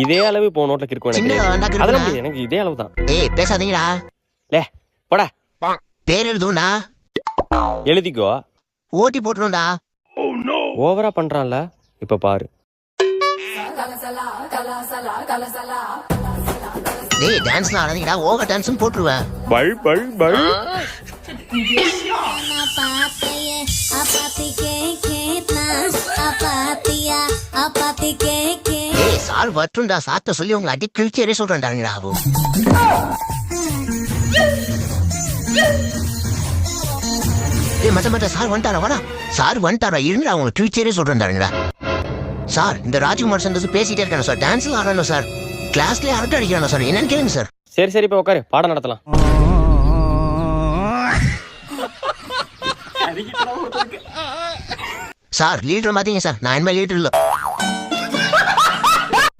இதே அளவு இப்போ நோட்ல கிறுக்கும் சின்ன எனக்கு வேண்டாம் கிறுக்குடா. அதெல்லாம் முடியாது எனக்கு இதே அளவு தான் ஏய் பேசாதீங்கடா. லே போடா பேர் எழுதும்டா. எழுதிக்கோ ஓட்டி போட்டுரும்டா. ஓவரா பண்றான்ல இப்ப பாரு டேய் டான்ஸ்லாம் ஆடாதீங்கடா. ஓவர் டான்ஸும் போட்டுருவேன். பை பை பை ஏய் சார் வட்டுண்டா. சாத்த சொல்லி உங்களை அடி கிழிச்சேரே சொல்றேன்டாங்கடா. ஏய் மத்த சார் வந்துட்டாரா வாடா. சார் வந்துட்டாரா இருங்கடா. உங்களை கிழிச்சேரே சொல்றேன்டாங்கடா. சார் இந்த ராஜ்குமார் சார் பேசிட்டே இருக்காங்க சார். டான்ஸ்ல ஆடணும் சார். கிளாஸ்லயே அரட்டை அடிக்கிறாங்க சார். என்னன்னு கேளுங்க சார். சரி சரி இப்ப உட்காரு பாடம் நடத்தலாம் சார் லீடர் மாத்தீங்க சார். நான் இனிமே லீடர் இல்ல.